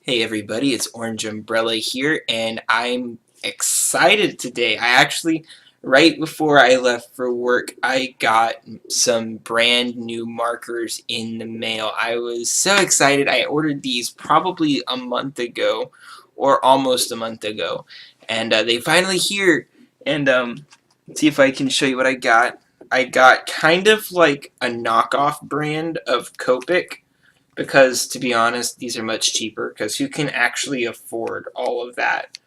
Hey everybody, it's Orange Umbrella here, and I'm excited today. Right before I left for work, I got some brand new markers in the mail. I was so excited. I ordered these probably a month ago, or almost a month ago, and they finally here. And let's see if I can show you what I got. I got kind of like a knockoff brand of Copic because, to be honest, these are much cheaper because who can actually afford all of that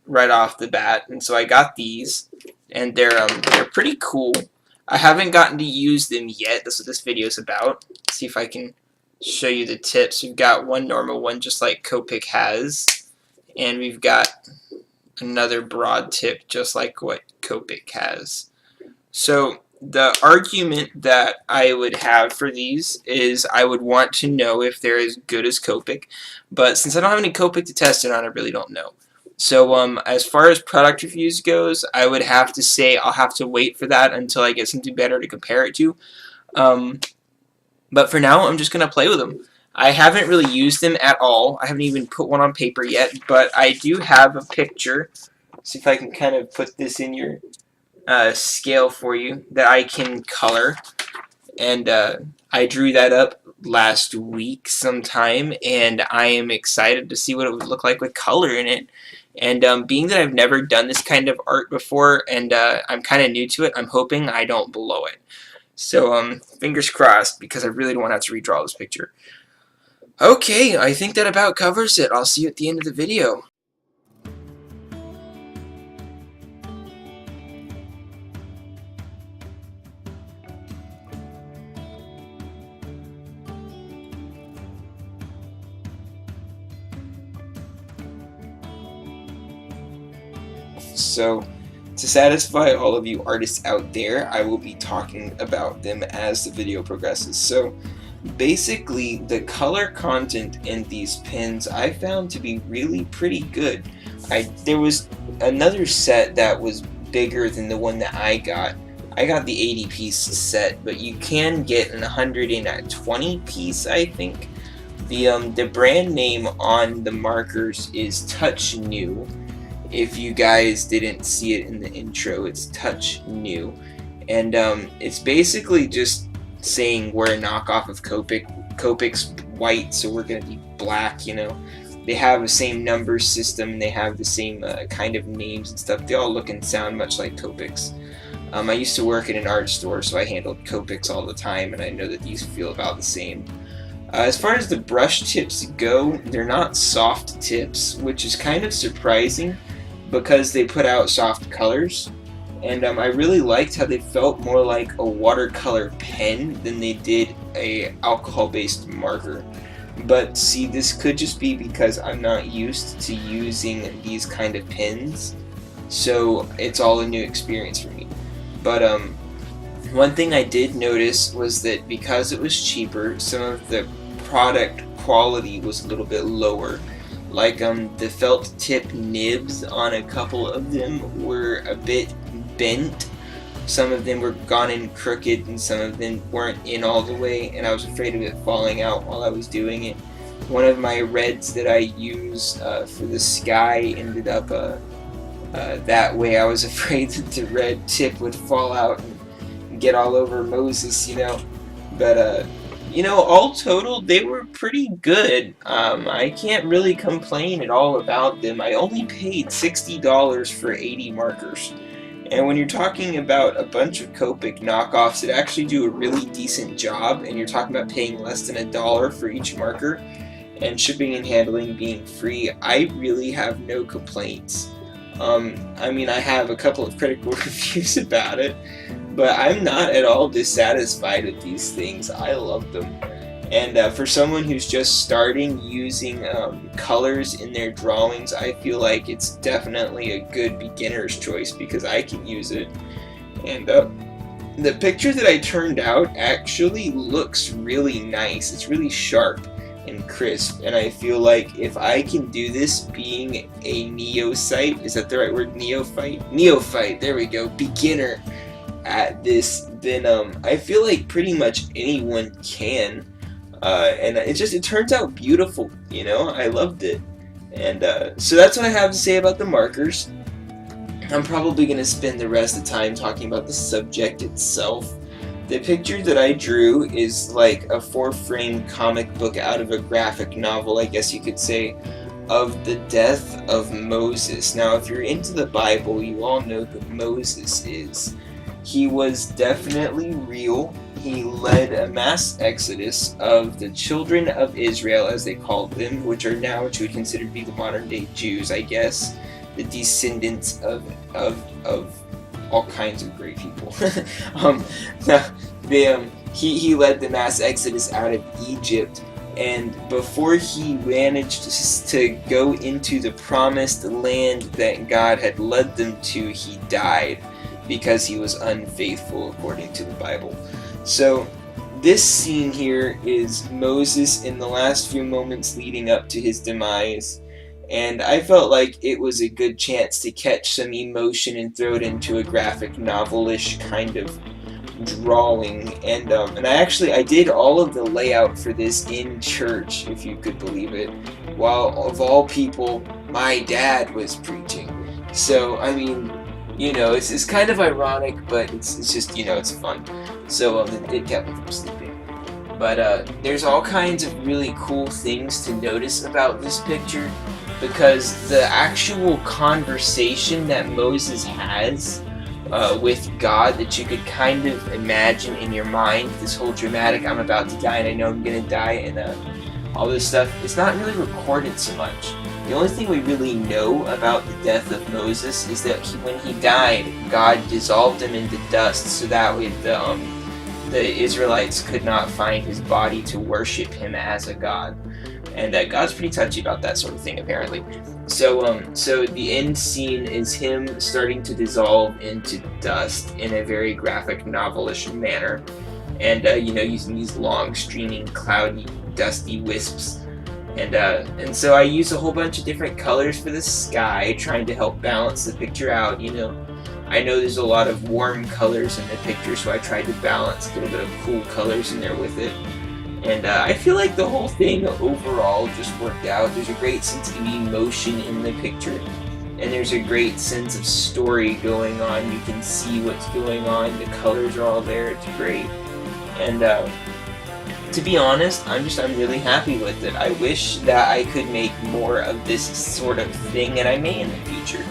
right off the bat? And so I got these, and they're pretty cool. I haven't gotten to use them yet. That's what this video is about. Let's see if I can show you the tips. We've got one normal one just like Copic has, and we've got another broad tip just like what Copic has. So the argument that I would have for these is I would want to know if they're as good as Copic, but since I don't have any Copic to test it on, I really don't know. So as far as product reviews goes, I would have to say I'll have to wait for that until I get something better to compare it to. Um, but for now, I'm just going to play with them. I haven't really used them at all. I haven't even put one on paper yet, but I do have a picture. See if I can kind of put this in your scale for you that I can color, and I drew that up last week sometime, and I am excited to see what it would look like with color in it. And being that I've never done this kind of art before, and I'm kind of new to it, I'm hoping I don't blow it. So fingers crossed, because I really don't want to have to redraw this picture. Okay, I think that about covers it. I'll see you at the end of the video. So, to satisfy all of you artists out there, I will be talking about them as the video progresses. So, basically, the color content in these pens I found to be really pretty good. There was another set that was bigger than the one that I got. I got the 80-piece set, but you can get an 120-piece, I think. The brand name on the markers is Touch New. If you guys didn't see it in the intro, it's Touch New, and it's basically just saying we're a knockoff of Copic. Copic's white, so we're gonna be black. You know, they have the same number system, they have the same kind of names and stuff. They all look and sound much like Copic's. I used to work in an art store, so I handled Copic's all the time, and I know that these feel about the same. As far as the brush tips go, they're not soft tips, which is kind of surprising because they put out soft colors, and I really liked how they felt more like a watercolor pen than they did a alcohol-based marker. But see, this could just be because I'm not used to using these kind of pens, so it's all a new experience for me. But one thing I did notice was that because it was cheaper, some of the product quality was a little bit lower. Like the felt tip nibs on a couple of them were a bit bent. Some of them were gone in crooked, and some of them weren't in all the way, and I was afraid of it falling out while I was doing it. One of my reds that I use for the sky ended up that way. I was afraid that the red tip would fall out and get all over Moses, you know. But you know, all total, they were pretty good. I can't really complain at all about them. I only paid $60 for 80 markers. And when you're talking about a bunch of Copic knockoffs that actually do a really decent job, and you're talking about paying less than $1 for each marker, and shipping and handling being free, I really have no complaints. I mean, I have a couple of critical reviews about it, but I'm not at all dissatisfied with these things. I love them. And for someone who's just starting using colors in their drawings, I feel like it's definitely a good beginner's choice because I can use it. And the picture that I turned out actually looks really nice. It's really sharp and crisp, and I feel like if I can do this being a neophyte, is that the right word? Neophyte, there we go, beginner at this, then I feel like pretty much anyone can. And it turns out beautiful. You know, I loved it. And so that's what I have to say about the markers. I'm probably going to spend the rest of the time talking about the subject itself. The picture that I drew is like a 4-frame comic book out of a graphic novel, I guess you could say, of the death of Moses. Now, if you're into the Bible, you all know who Moses is. He was definitely real. He led a mass exodus of the children of Israel, as they called them, which are now what you would consider to be the modern-day Jews, I guess, the descendants of all kinds of great people. He led the mass exodus out of Egypt, and before he managed to go into the promised land that God had led them to, he died because he was unfaithful, according to the Bible. So this scene here is Moses in the last few moments leading up to his demise, and I felt like it was a good chance to catch some emotion and throw it into a graphic novel-ish kind of drawing. And I did all of the layout for this in church, if you could believe it, while of all people my dad was preaching. So I mean, you know, it's kind of ironic, but it's just, you know, it's fun. So it kept me from sleeping. But there's all kinds of really cool things to notice about this picture, because the actual conversation that Moses has with God, that you could kind of imagine in your mind, this whole dramatic, I'm about to die and I know I'm gonna die, and all this stuff, it's not really recorded so much. The only thing we really know about the death of Moses is that when he died, God dissolved him into dust, so that way the Israelites could not find his body to worship him as a god. And God's pretty touchy about that sort of thing, apparently. So the end scene is him starting to dissolve into dust in a very graphic, novelish manner, and you know, using these long, streaming, cloudy, dusty wisps. And so I use a whole bunch of different colors for the sky, trying to help balance the picture out. You know, I know there's a lot of warm colors in the picture, so I tried to balance a little bit of cool colors in there with it. And I feel like the whole thing overall just worked out. There's a great sense of emotion in the picture, and there's a great sense of story going on. You can see what's going on. The colors are all there. It's great. And to be honest, I'm really happy with it. I wish that I could make more of this sort of thing, and I may in the future.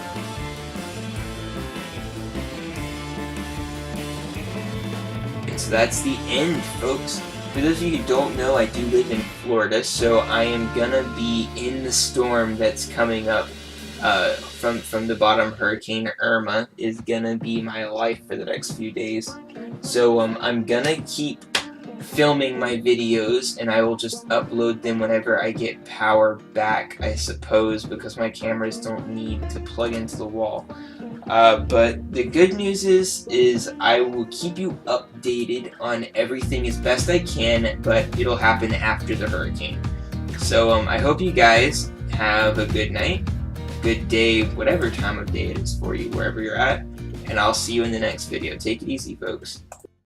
So that's the end, folks. For those of you who don't know, I do live in Florida, so I am gonna be in the storm that's coming up from the bottom. Hurricane Irma is gonna be my life for the next few days. So I'm gonna keep filming my videos, and I will just upload them whenever I get power back, I suppose, because my cameras don't need to plug into the wall. But the good news is I will keep you updated on everything as best I can, but it'll happen after the hurricane. So I hope you guys have a good night, good day, whatever time of day it is for you, wherever you're at, and I'll see you in the next video. Take it easy, folks.